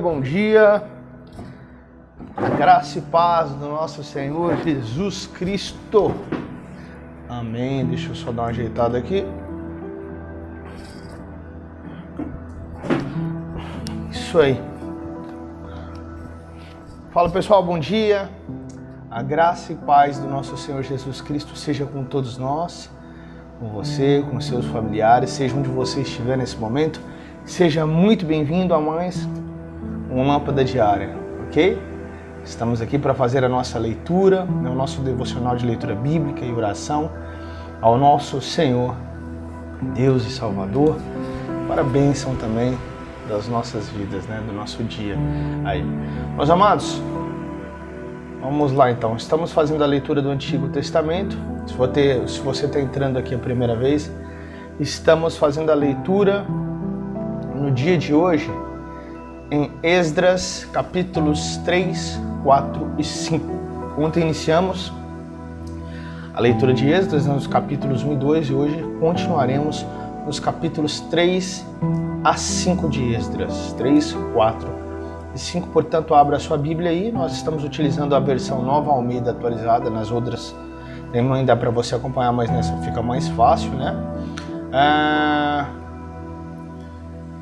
bom dia. A graça e paz do nosso Senhor Jesus Cristo. Amém. Deixa eu só dar uma ajeitada aqui. Isso aí. Fala pessoal, bom dia. A graça e paz do nosso Senhor Jesus Cristo seja com todos nós, com você, com seus familiares, seja onde você estiver nesse momento. Seja muito bem-vindo a mais uma lâmpada diária, ok? Estamos aqui para fazer a nossa leitura, o nosso devocional de leitura bíblica e oração ao nosso Senhor, Deus e Salvador, para a bênção também das nossas vidas, do nosso dia. Aí, meus amados, vamos lá então. Estamos fazendo a leitura do Antigo Testamento. Se você está entrando aqui a primeira vez, estamos fazendo a leitura no dia de hoje em Esdras, capítulos 3, 4 e 5. Ontem iniciamos a leitura de Esdras nos capítulos 1 e 2 e hoje continuaremos nos capítulos 3 a 5 de Esdras, 3, 4 e 5. Portanto, abra a sua Bíblia aí. Nós estamos utilizando a versão Nova Almeida atualizada. Nas outras nem dá para você acompanhar, mas nessa fica mais fácil,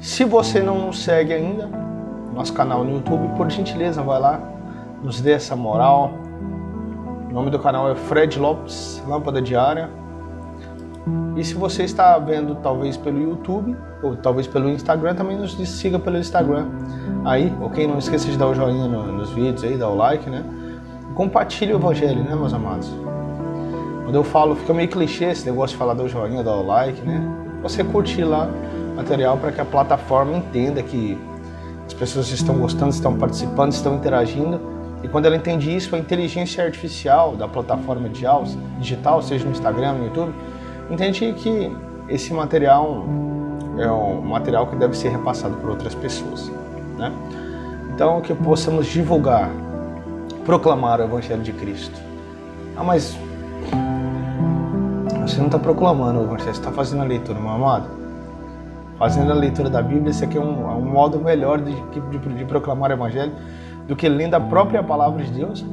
Se você não nos segue ainda, nosso canal no YouTube, por gentileza, vai lá, nos dê essa moral. O nome do canal é Fred Lopes, Lâmpada Diária. E se você está vendo talvez pelo YouTube, ou talvez pelo Instagram, também nos siga pelo Instagram. Aí, ok? Não esqueça de dar o joinha nos vídeos aí, dar o like, Compartilhe o Evangelho, meus amados? Quando eu falo, fica meio clichê esse negócio de falar do joinha, dar o like, Você curtir lá material para que a plataforma entenda que as pessoas estão gostando, estão participando, estão interagindo. E quando ela entende isso, a inteligência artificial da plataforma digital, seja no Instagram, no YouTube, entende que esse material é um material que deve ser repassado por outras pessoas. Então, que possamos divulgar, proclamar o Evangelho de Cristo. Mas você não está proclamando o Evangelho, você está fazendo a leitura, meu amado. Fazendo a leitura da Bíblia, esse aqui é um modo melhor de proclamar o Evangelho do que lendo a própria palavra de Deus.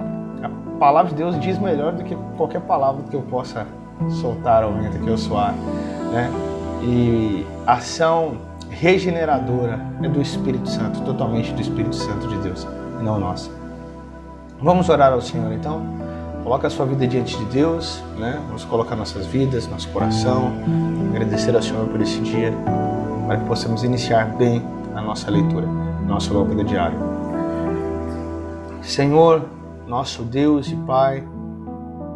A palavra de Deus diz melhor do que qualquer palavra que eu possa soltar ao vento, que eu soar. E a ação regeneradora é do Espírito Santo, totalmente do Espírito Santo de Deus, e não nossa. Vamos orar ao Senhor então. Coloca a sua vida diante de Deus, Vamos colocar nossas vidas, nosso coração, agradecer ao Senhor por esse dia, para que possamos iniciar bem a nossa leitura, nossa lâmpada diária. Senhor, nosso Deus e Pai,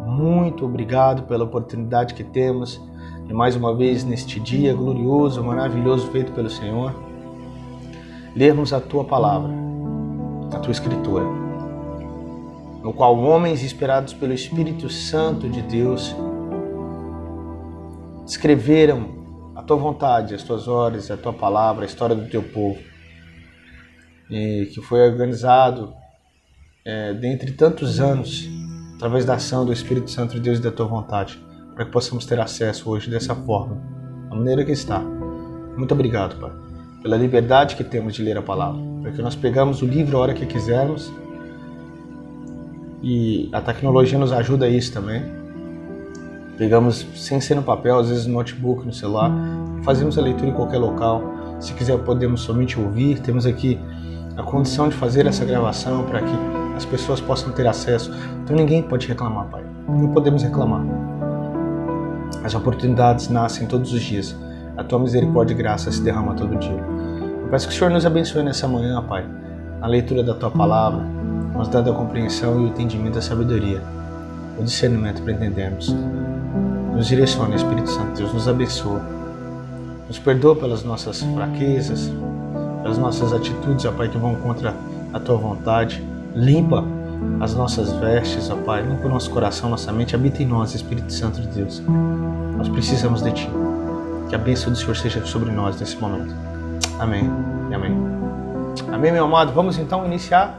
muito obrigado pela oportunidade que temos de mais uma vez neste dia glorioso, maravilhoso feito pelo Senhor, lermos a Tua Palavra, a Tua Escritura, no qual homens inspirados pelo Espírito Santo de Deus escreveram a Tua vontade, as Tuas ordens, a Tua Palavra, a história do Teu povo, e que foi organizado dentre tantos anos, através da ação do Espírito Santo de Deus e da Tua vontade, para que possamos ter acesso hoje dessa forma, da maneira que está. Muito obrigado, Pai, pela liberdade que temos de ler a Palavra, para que nós pegamos o livro a hora que quisermos, e a tecnologia nos ajuda a isso também. Pegamos, sem ser no papel, às vezes no notebook, no celular, fazemos a leitura em qualquer local. Se quiser, podemos somente ouvir. Temos aqui a condição de fazer essa gravação para que as pessoas possam ter acesso. Então ninguém pode reclamar, Pai. Não podemos reclamar. As oportunidades nascem todos os dias. A Tua misericórdia e graça se derrama todo dia. Eu peço que o Senhor nos abençoe nessa manhã, Pai, na leitura da Tua Palavra, nos dando a compreensão e o entendimento da sabedoria, o discernimento para entendermos. Nos direciona, Espírito Santo, Deus, nos abençoa. Nos perdoa pelas nossas fraquezas, pelas nossas atitudes, ó Pai, que vão contra a Tua vontade. Limpa as nossas vestes, ó Pai, limpa o nosso coração, nossa mente. Habita em nós, Espírito Santo de Deus. Nós precisamos de Ti. Que a bênção do Senhor seja sobre nós nesse momento. Amém e amém. Amém, meu amado. Vamos então iniciar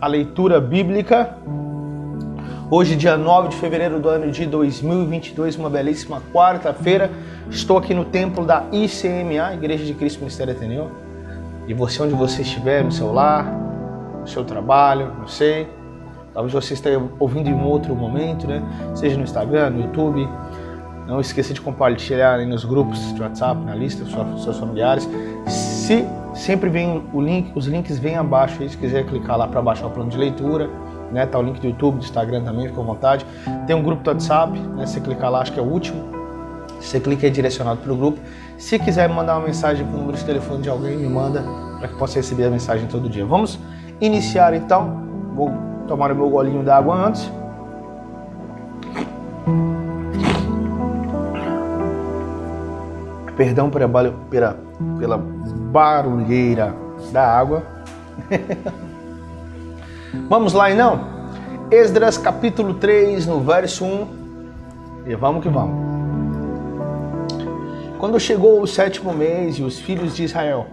a leitura bíblica. Hoje, dia 9 de fevereiro do ano de 2022, uma belíssima quarta-feira. Estou aqui no templo da ICMA, Igreja de Cristo Ministério Ateneu. E você, onde você estiver, no seu lar, no seu trabalho, não sei, talvez você esteja ouvindo em um outro momento, né? Seja no Instagram, no YouTube. Não esqueça de compartilhar aí nos grupos de WhatsApp, na lista dos seus familiares. Se sempre vem o link, os links vêm abaixo aí, se quiser clicar lá para baixar o plano de leitura, né? Tá o link do YouTube, do Instagram também, fica à vontade. Tem um grupo do WhatsApp, né? Se clicar lá, acho que é o último. Você clica aí direcionado para o grupo. Se quiser me mandar uma mensagem com o número de telefone de alguém, me manda para que possa receber a mensagem todo dia. Vamos iniciar então. Vou tomar o meu golinho d'água antes. Perdão pela barulheira da água. Vamos lá então. Esdras capítulo 3, no verso 1. E vamos que vamos. Quando chegou o 7º mês e os filhos de Israel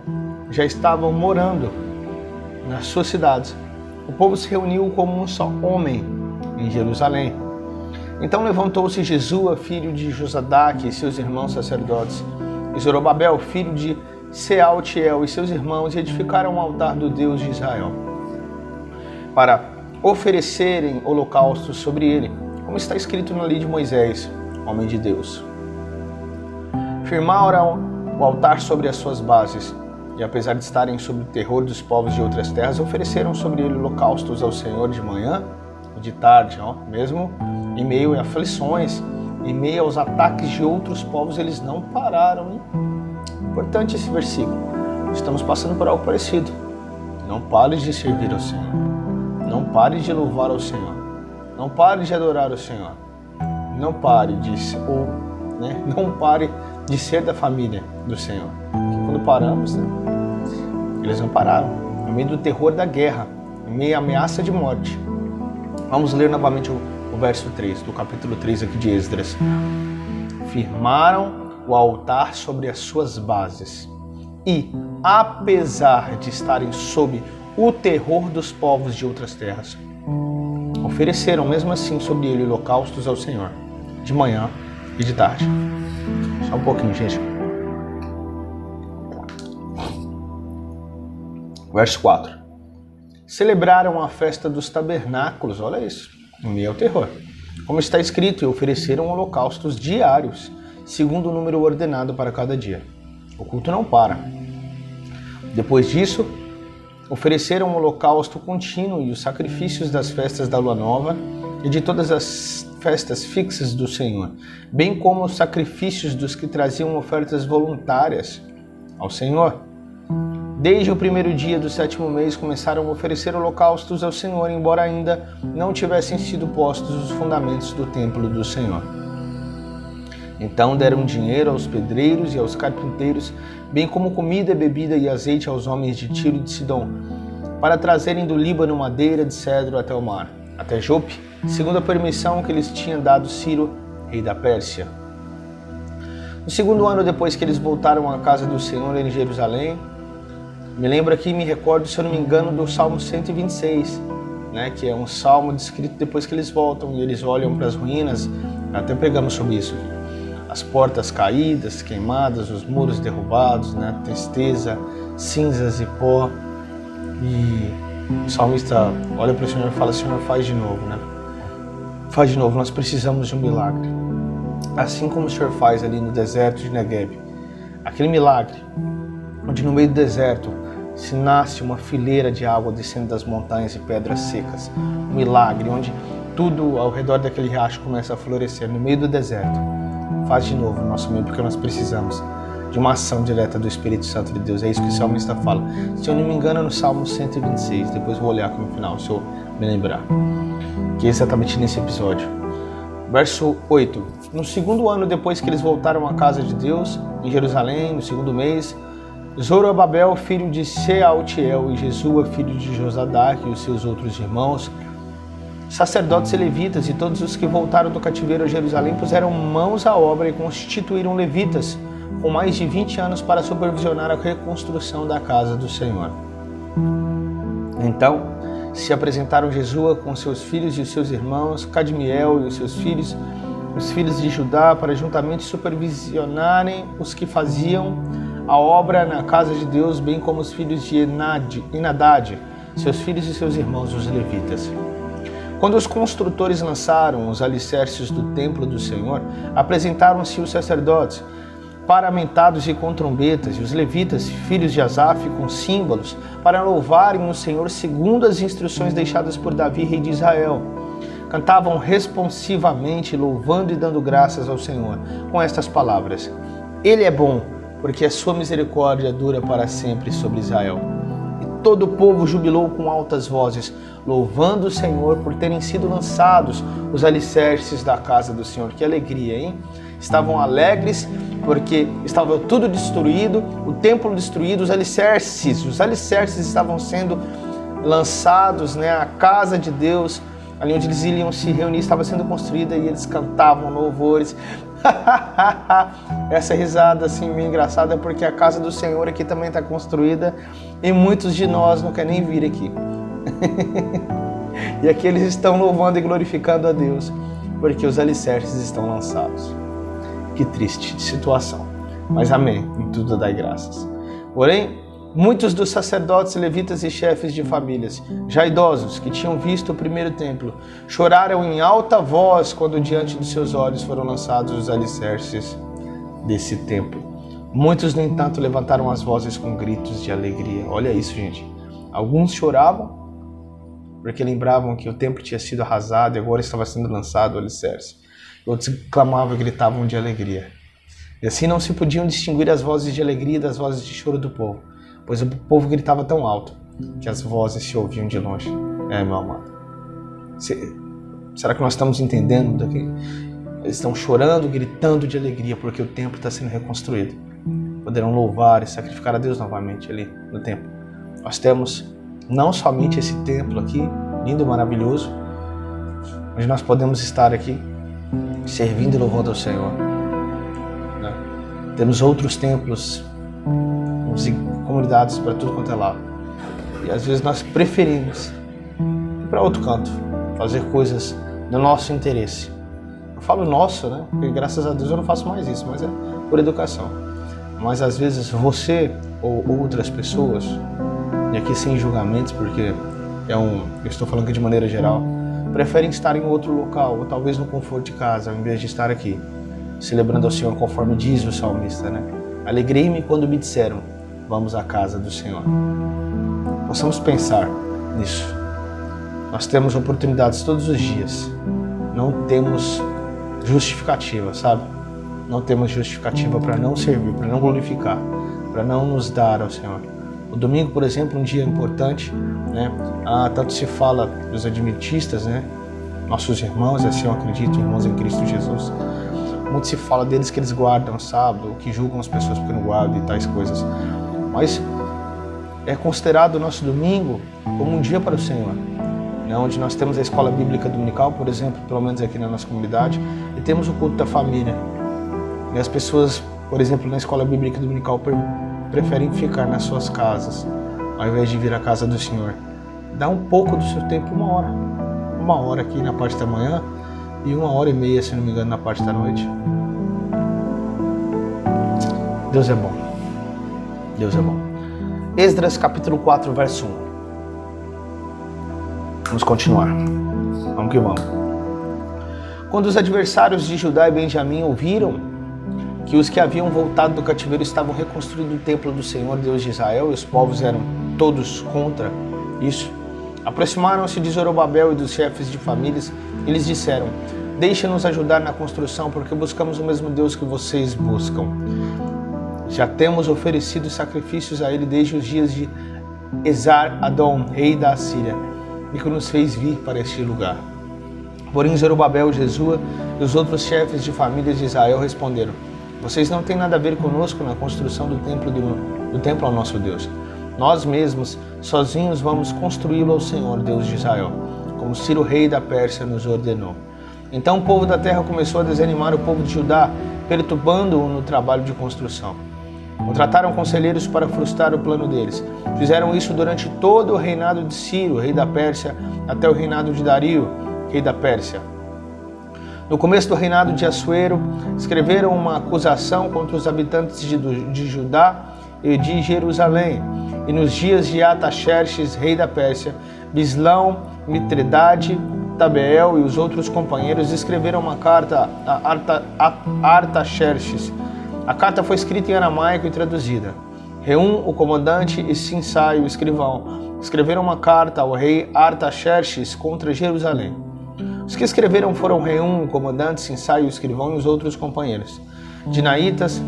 já estavam morando nas suas cidades, o povo se reuniu como um só homem em Jerusalém. Então levantou-se Jesua, filho de Josadaque, e seus irmãos sacerdotes, e Zorobabel, filho de Sealtiel, e seus irmãos, edificaram um altar do Deus de Israel, para oferecerem holocaustos sobre ele, como está escrito na lei de Moisés, homem de Deus. Firmaram o altar sobre as suas bases, e apesar de estarem sob o terror dos povos de outras terras, ofereceram sobre ele holocaustos ao Senhor de manhã e de tarde, mesmo em meio a aflições, em meio aos ataques de outros povos, eles não pararam. Hein? Importante esse versículo. Estamos passando por algo parecido. Não pare de servir ao Senhor. Não pare de louvar ao Senhor. Não pare de adorar ao Senhor. Não pare não pare de ser da família do Senhor. Porque quando paramos, eles não pararam. No meio do terror da guerra, no meio da ameaça de morte. Vamos ler novamente o verso 3, do capítulo 3 aqui de Esdras. Firmaram o altar sobre as suas bases e, apesar de estarem sob o terror dos povos de outras terras, ofereceram mesmo assim sobre ele holocaustos ao Senhor, de manhã e de tarde. Só um pouquinho, gente. Verso 4. Celebraram a festa dos tabernáculos, olha isso, no meio ao terror. Como está escrito, e ofereceram holocaustos diários, segundo o número ordenado para cada dia. O culto não para. Depois disso, ofereceram um holocausto contínuo e os sacrifícios das festas da lua nova e de todas as festas fixas do Senhor, bem como os sacrifícios dos que traziam ofertas voluntárias ao Senhor. Desde o primeiro dia do 7º mês começaram a oferecer holocaustos ao Senhor, embora ainda não tivessem sido postos os fundamentos do templo do Senhor. Então deram dinheiro aos pedreiros e aos carpinteiros, bem como comida, bebida e azeite aos homens de Tiro e de Sidom, para trazerem do Líbano madeira de cedro até o mar, até Jope, segundo a permissão que lhes tinha dado Ciro, rei da Pérsia. No 2º ano depois que eles voltaram à casa do Senhor em Jerusalém, me lembro aqui, me recordo, se eu não me engano, do Salmo 126, que é um salmo descrito depois que eles voltam e eles olham para as ruínas. Até pregamos sobre isso. As portas caídas, queimadas, os muros derrubados, tristeza, cinzas e pó. E o salmista olha para o Senhor e fala: Senhor, faz de novo, Faz de novo, nós precisamos de um milagre. Assim como o Senhor faz ali no deserto de Negueb. Aquele milagre, onde no meio do deserto se nasce uma fileira de água descendo das montanhas e pedras secas. Um milagre, onde tudo ao redor daquele riacho começa a florescer no meio do deserto. Faz de novo no nosso meio, porque nós precisamos de uma ação direta do Espírito Santo de Deus. É isso que o salmista fala. Se eu não me engano, é no Salmo 126. Depois vou olhar aqui no final, se eu me lembrar. Que é exatamente nesse episódio. Verso 8. No 2º ano depois que eles voltaram à casa de Deus, em Jerusalém, no 2º mês, Zorobabel, filho de Sealtiel, e Jesua, filho de Josadaque, e os seus outros irmãos, sacerdotes e levitas, e todos os que voltaram do cativeiro a Jerusalém puseram mãos à obra e constituíram levitas, com mais de 20 anos, para supervisionar a reconstrução da casa do Senhor. Então se apresentaram Jesua com seus filhos e os seus irmãos, Cadmiel e os seus filhos, os filhos de Judá, para juntamente supervisionarem os que faziam a obra na casa de Deus, bem como os filhos de Henadad, seus filhos e seus irmãos, os levitas. Quando os construtores lançaram os alicerces do templo do Senhor, apresentaram-se os sacerdotes, paramentados e com trombetas, e os levitas, filhos de Asaf, com símbolos, para louvarem o Senhor segundo as instruções deixadas por Davi, rei de Israel. Cantavam responsivamente, louvando e dando graças ao Senhor, com estas palavras: Ele é bom, porque a sua misericórdia dura para sempre sobre Israel. E todo o povo jubilou com altas vozes, louvando o Senhor por terem sido lançados os alicerces da casa do Senhor. Que alegria, hein? Estavam alegres porque estava tudo destruído, o templo destruído, os alicerces estavam sendo lançados, né? A casa de Deus, ali onde eles iriam se reunir, estava sendo construída e eles cantavam louvores. Essa risada assim meio engraçada, porque a casa do Senhor aqui também está construída e muitos de nós não querem nem vir aqui. E aqui eles estão louvando e glorificando a Deus, porque os alicerces estão lançados. Que triste situação, mas amém, em tudo dai graças. Porém, muitos dos sacerdotes, levitas e chefes de famílias, já idosos, que tinham visto o primeiro templo, choraram em alta voz quando diante dos seus olhos foram lançados os alicerces desse templo. Muitos, no entanto, levantaram as vozes com gritos de alegria. Olha isso, gente. Alguns choravam porque lembravam que o templo tinha sido arrasado e agora estava sendo lançado o alicerce. Outros clamavam e gritavam de alegria. E assim não se podiam distinguir as vozes de alegria das vozes de choro do povo, pois o povo gritava tão alto que as vozes se ouviam de longe. Meu amado, será que nós estamos entendendo daqui? Eles estão chorando, gritando de alegria porque o templo está sendo reconstruído. Poderão louvar e sacrificar a Deus novamente ali no templo. Nós temos não somente esse templo aqui, lindo, maravilhoso, onde nós podemos estar aqui servindo e louvando ao Senhor, né? Temos outros templos, comunidades para tudo quanto é lado. E às vezes nós preferimos ir para outro canto, fazer coisas do nosso interesse. Eu falo nosso, né? Porque graças a Deus eu não faço mais isso, mas é por educação. Mas às vezes você ou outras pessoas, e aqui sem julgamentos, porque eu estou falando aqui de maneira geral, preferem estar em outro local, ou talvez no conforto de casa, ao invés de estar aqui, celebrando ao Senhor conforme diz o salmista, né? Alegrei-me quando me disseram, vamos à casa do Senhor. Possamos pensar nisso. Nós temos oportunidades todos os dias. Não temos justificativa, sabe? Não temos justificativa para não servir, para não glorificar, para não nos dar ao Senhor. O domingo, por exemplo, um dia importante, né? Tanto se fala dos adventistas, né? Nossos irmãos, assim eu acredito, irmãos em Cristo Jesus. Muito se fala deles que eles guardam o sábado, que julgam as pessoas porque não guardam e tais coisas. Mas é considerado o nosso domingo como um dia para o Senhor, né? Onde nós temos a escola bíblica dominical, por exemplo, pelo menos aqui na nossa comunidade, e temos o culto da família. E as pessoas, por exemplo, na escola bíblica dominical preferem ficar nas suas casas, ao invés de vir à casa do Senhor. Dá um pouco do seu tempo, uma hora aqui na parte da manhã e 1h30, se não me engano, na parte da noite. Deus é bom. Deus é bom. Esdras capítulo 4, verso 1. Vamos continuar. Vamos que vamos. Quando os adversários de Judá e Benjamim ouviram que os que haviam voltado do cativeiro estavam reconstruindo o templo do Senhor, Deus de Israel, e os povos eram todos contra isso, aproximaram-se de Zorobabel e dos chefes de famílias e lhes disseram: deixem-nos ajudar na construção, porque buscamos o mesmo Deus que vocês buscam. Já temos oferecido sacrifícios a ele desde os dias de Esar-Adom, rei da Assíria, e que nos fez vir para este lugar. Porém Zorobabel, Jesua e os outros chefes de famílias de Israel responderam: vocês não têm nada a ver conosco na construção do templo ao nosso Deus. Nós mesmos, sozinhos, vamos construí-lo ao Senhor, Deus de Israel, como Ciro, rei da Pérsia, nos ordenou. Então o povo da terra começou a desanimar o povo de Judá, perturbando-o no trabalho de construção. Contrataram conselheiros para frustrar o plano deles. Fizeram isso durante todo o reinado de Ciro, rei da Pérsia, até o reinado de Dario, rei da Pérsia. No começo do reinado de Assuero, escreveram uma acusação contra os habitantes de Judá e de Jerusalém. E nos dias de Artaxerxes, rei da Pérsia, Bislão, Mitredate, Tabeel e os outros companheiros escreveram uma carta a Artaxerxes. A carta foi escrita em aramaico e traduzida. Reum, o comandante, e Sinsai, o escrivão, escreveram uma carta ao rei Artaxerxes contra Jerusalém. Os que escreveram foram Reum, o comandante, Sinsai, o escrivão e os outros companheiros. Dinaitas,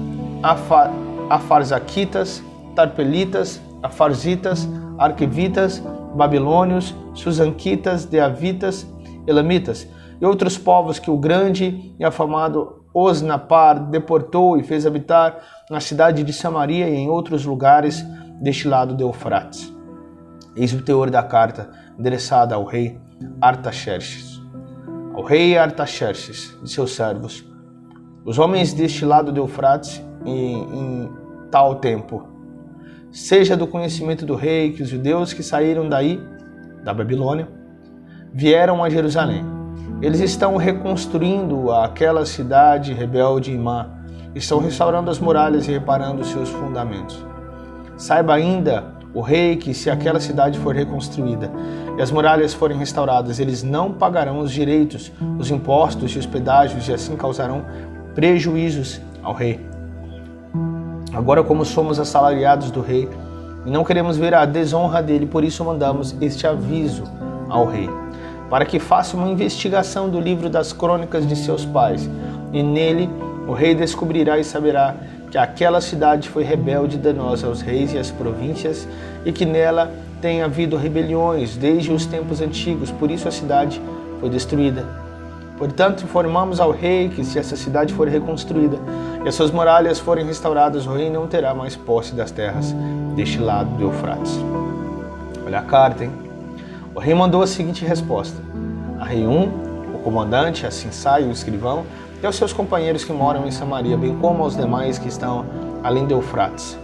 Afarzaquitas, Tarpelitas, Afarzitas, Arquivitas, Babilônios, Susanquitas, Deavitas, Elamitas e outros povos que o grande e afamado Osnapar deportou e fez habitar na cidade de Samaria e em outros lugares deste lado do Eufrates. Eis o teor da carta endereçada ao rei Artaxerxes. Ao rei Artaxerxes e seus servos, os homens deste lado do Eufrates em tal tempo, seja do conhecimento do rei que os judeus que saíram daí, da Babilônia, vieram a Jerusalém. Eles estão reconstruindo aquela cidade rebelde e má, estão restaurando as muralhas e reparando os seus fundamentos. Saiba ainda, o rei, que se aquela cidade for reconstruída e as muralhas forem restauradas, eles não pagarão os direitos, os impostos e os pedágios e assim causarão prejuízos ao rei. Agora, como somos assalariados do rei e não queremos ver a desonra dele, por isso mandamos este aviso ao rei, para que faça uma investigação do livro das crônicas de seus pais, e nele o rei descobrirá e saberá que aquela cidade foi rebelde e danosa aos reis e às províncias, e que nela tem havido rebeliões desde os tempos antigos, por isso a cidade foi destruída. Portanto, informamos ao rei que se essa cidade for reconstruída e as suas muralhas forem restauradas, o rei não terá mais posse das terras deste lado do Eufrates. Olha a carta, hein? O rei mandou a seguinte resposta: a Reum, o comandante, a Sinsai, o escrivão, e aos seus companheiros que moram em Samaria, bem como aos demais que estão além do Eufrates.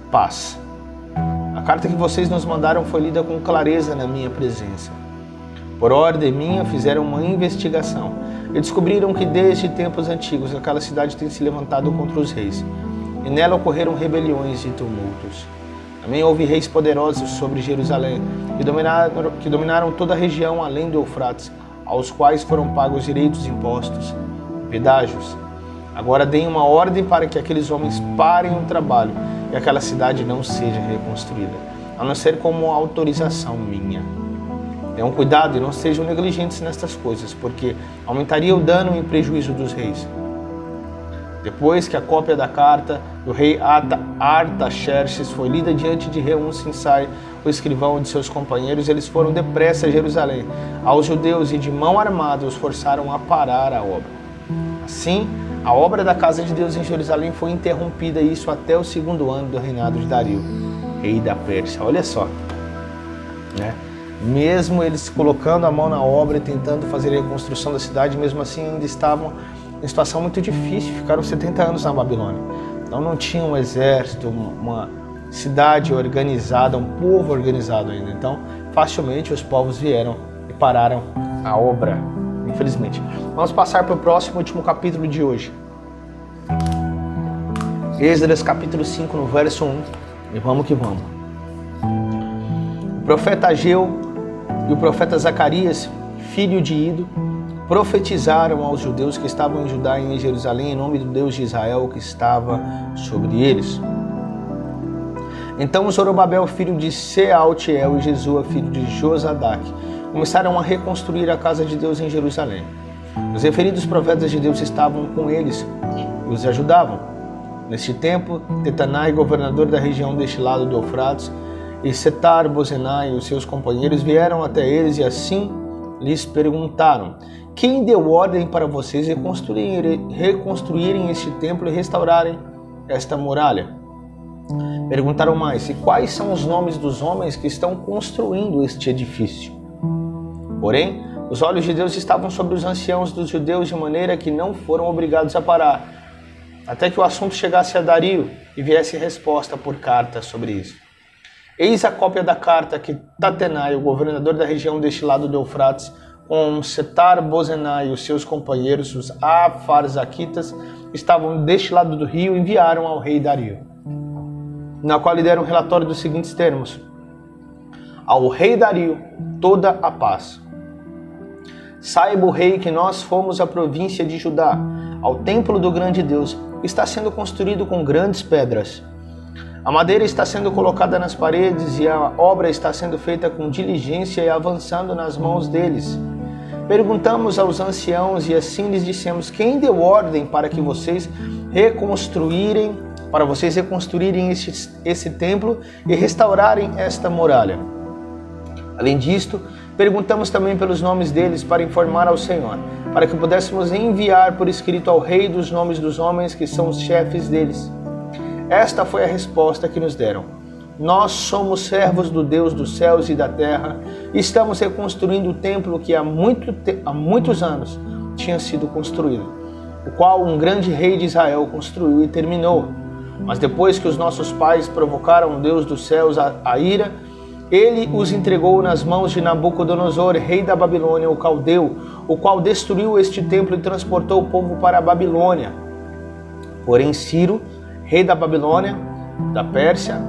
Paz. A carta que vocês nos mandaram foi lida com clareza na minha presença. Por ordem minha, fizeram uma investigação e descobriram que desde tempos antigos aquela cidade tem se levantado contra os reis, e nela ocorreram rebeliões e tumultos. Também houve reis poderosos sobre Jerusalém, que dominaram toda a região além do Eufrates, aos quais foram pagos direitos, impostos e pedágios. Agora deem uma ordem para que aqueles homens parem o trabalho e aquela cidade não seja reconstruída, a não ser com autorização minha. Tenham cuidado e não sejam negligentes nestas coisas, porque aumentaria o dano e prejuízo dos reis. Depois que a cópia da carta do rei Artaxerxes foi lida diante de Reum, Sinsai, o escrivão, de seus companheiros, eles foram depressa a Jerusalém, aos judeus, e de mão armada os forçaram a parar a obra. Assim, a obra da casa de Deus em Jerusalém foi interrompida, e isso até o 2º ano do reinado de Dario, rei da Pérsia. Olha só, né? Mesmo eles colocando a mão na obra e tentando fazer a reconstrução da cidade, mesmo assim ainda estavam em situação muito difícil, ficaram 70 anos na Babilônia. Então não tinha um exército, uma cidade organizada, um povo organizado ainda. Então facilmente os povos vieram e pararam a obra, infelizmente. Vamos passar para o próximo, último capítulo de hoje. Esdras capítulo 5, no verso 1. E vamos que vamos. O profeta Ageu e o profeta Zacarias, filho de Ido, profetizaram aos judeus que estavam em Judá e em Jerusalém em nome do Deus de Israel que estava sobre eles. Então Zorobabel, filho de Sealtiel, e Jesua, filho de Josadac, começaram a reconstruir a casa de Deus em Jerusalém. Os referidos profetas de Deus estavam com eles e os ajudavam. Neste tempo, Tetanai, governador da região deste lado do Eufrates, e Setar-Bozenai e os seus companheiros vieram até eles e assim lhes perguntaram: quem deu ordem para vocês reconstruírem este templo e restaurarem esta muralha? Perguntaram mais: e quais são os nomes dos homens que estão construindo este edifício? Porém, os olhos de Deus estavam sobre os anciãos dos judeus de maneira que não foram obrigados a parar, até que o assunto chegasse a Dario e viesse resposta por carta sobre isso. Eis a cópia da carta que Tatenai, o governador da região deste lado do Eufrates, com Setar-Bozenai e os seus companheiros, os Afarzaquitas, estavam deste lado do rio, enviaram ao rei Dario. na qual lhe deram um relatório dos seguintes termos: ao rei Dario, toda a paz. Saiba o rei que nós fomos à província de Judá, ao templo do grande Deus, que está sendo construído com grandes pedras. A madeira está sendo colocada nas paredes e a obra está sendo feita com diligência e avançando nas mãos deles. Perguntamos aos anciãos e assim lhes dissemos: quem deu ordem para vocês reconstruírem esse templo e restaurarem esta muralha? Além disto, perguntamos também pelos nomes deles para informar ao Senhor, para que pudéssemos enviar por escrito ao rei dos nomes dos homens que são os chefes deles. Esta foi a resposta que nos deram: nós somos servos do Deus dos céus e da terra e estamos reconstruindo o templo que há muitos anos tinha sido construído, o qual um grande rei de Israel construiu e terminou. Mas depois que os nossos pais provocaram o Deus dos céus a ira, ele os entregou nas mãos de Nabucodonosor, rei da Babilônia, o caldeu, o qual destruiu este templo e transportou o povo para a Babilônia. Porém Ciro, rei da Babilônia, da Pérsia,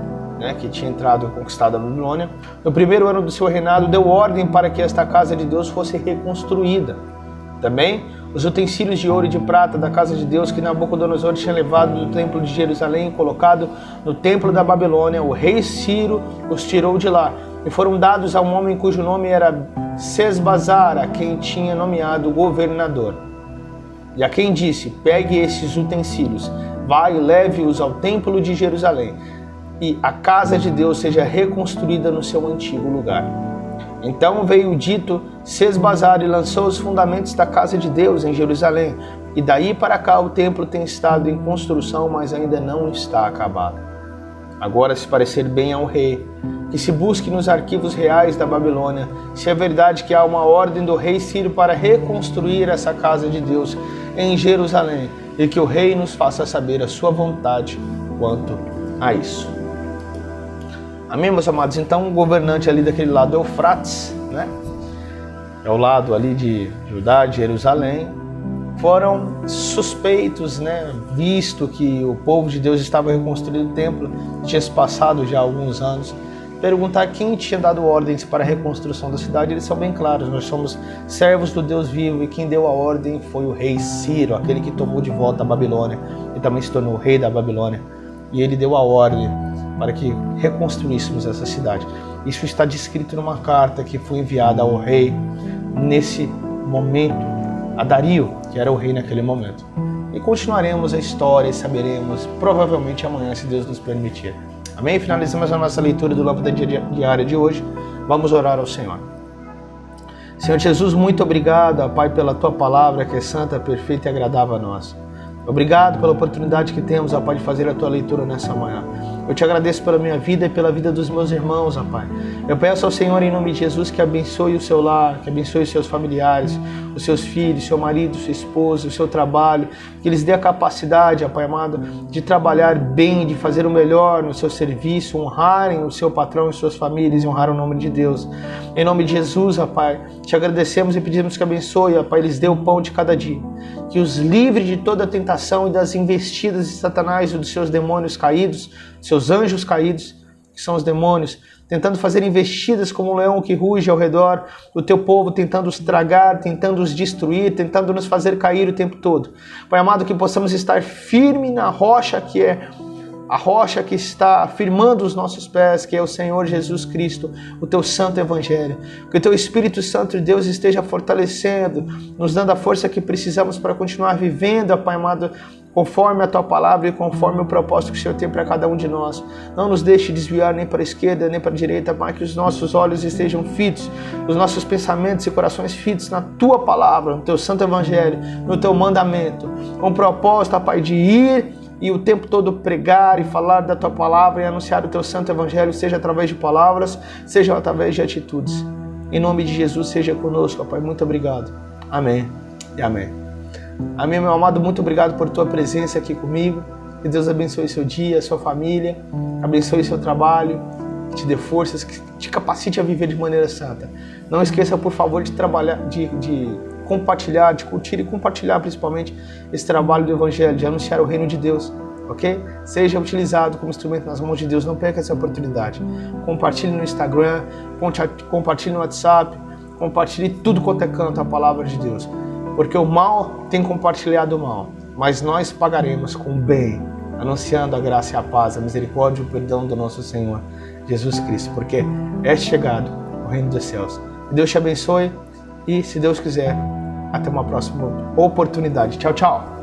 que tinha entrado e conquistado a Babilônia, no primeiro ano do seu reinado, deu ordem para que esta casa de Deus fosse reconstruída. Também os utensílios de ouro e de prata da casa de Deus que Nabucodonosor tinha levado do templo de Jerusalém e colocado no templo da Babilônia, o rei Ciro os tirou de lá e foram dados a um homem cujo nome era Sesbazar, a quem tinha nomeado governador. E a quem disse: pegue esses utensílios, vá e leve-os ao templo de Jerusalém, e a casa de Deus seja reconstruída no seu antigo lugar. Então veio o dito Sesbazar e lançou os fundamentos da casa de Deus em Jerusalém. E daí para cá o templo tem estado em construção, mas ainda não está acabado. Agora, se parecer bem ao rei, que se busque nos arquivos reais da Babilônia, se é verdade que há uma ordem do rei Ciro para reconstruir essa casa de Deus em Jerusalém, e que o rei nos faça saber a sua vontade quanto a isso. Amém, meus amados? Então, o governante ali daquele lado é Eufrates, é o lado ali de Judá, de Jerusalém. Foram suspeitos, visto que o povo de Deus estava reconstruindo o templo, tinha se passado já alguns anos, perguntar quem tinha dado ordens para a reconstrução da cidade. Eles são bem claros: nós somos servos do Deus vivo, e quem deu a ordem foi o rei Ciro, aquele que tomou de volta a Babilônia e também se tornou o rei da Babilônia. E ele deu a ordem para que reconstruíssemos essa cidade. Isso está descrito numa carta que foi enviada ao rei nesse momento, a Dario, que era o rei naquele momento. E continuaremos a história e saberemos provavelmente amanhã, se Deus nos permitir. Amém? Finalizamos a nossa leitura do Lâmpada Diária de hoje. Vamos orar ao Senhor. Senhor Jesus, muito obrigado, Pai, pela Tua palavra que é santa, perfeita e agradável a nós. Obrigado pela oportunidade que temos, ó Pai, de fazer a Tua leitura nessa manhã. Eu te agradeço pela minha vida e pela vida dos meus irmãos, ó Pai. Eu peço ao Senhor, em nome de Jesus, que abençoe o seu lar, que abençoe os seus familiares, os seus filhos, seu marido, sua esposa, o seu trabalho, que eles dê a capacidade, ó Pai amado, de trabalhar bem, de fazer o melhor no seu serviço, honrarem o seu patrão e suas famílias e honrar o nome de Deus. Em nome de Jesus, ó Pai, te agradecemos e pedimos que abençoe, ó Pai, eles dê o pão de cada dia, que os livre de toda a tentação e das investidas de Satanás e dos seus demônios caídos, seus anjos caídos, que são os demônios, tentando fazer investidas como um leão que ruge ao redor do teu povo, tentando os tragar, tentando os destruir, tentando nos fazer cair o tempo todo. Pai amado, que possamos estar firme na rocha que é a rocha que está firmando os nossos pés, que é o Senhor Jesus Cristo, o Teu Santo Evangelho. Que o Teu Espírito Santo de Deus esteja fortalecendo, nos dando a força que precisamos para continuar vivendo, Pai amado, conforme a Tua Palavra e conforme o propósito que o Senhor tem para cada um de nós. Não nos deixe desviar nem para a esquerda, nem para a direita, Pai, que os nossos olhos estejam fitos, os nossos pensamentos e corações fitos na Tua Palavra, no Teu Santo Evangelho, no Teu mandamento, com o propósito, Pai, de ir e o tempo todo pregar e falar da Tua Palavra e anunciar o Teu Santo Evangelho, seja através de palavras, seja através de atitudes. Em nome de Jesus, seja conosco, Pai. Muito obrigado. Amém e amém. Amém, meu amado. Muito obrigado por Tua presença aqui comigo. Que Deus abençoe seu dia, sua família, abençoe seu trabalho, que te dê forças, que te capacite a viver de maneira santa. Não esqueça, por favor, de trabalhar, de compartilhar, de curtir e compartilhar principalmente esse trabalho do Evangelho, de anunciar o reino de Deus ok? Seja utilizado como instrumento nas mãos de Deus, não perca essa oportunidade. Compartilhe no Instagram, compartilhe no WhatsApp, compartilhe tudo quanto é canto a palavra de Deus, porque o mal tem compartilhado o mal, mas nós pagaremos com o bem, anunciando a graça e a paz, a misericórdia e o perdão do nosso Senhor Jesus Cristo, porque é chegado o reino dos céus. Que Deus te abençoe e, se Deus quiser, até uma próxima oportunidade. Tchau, tchau!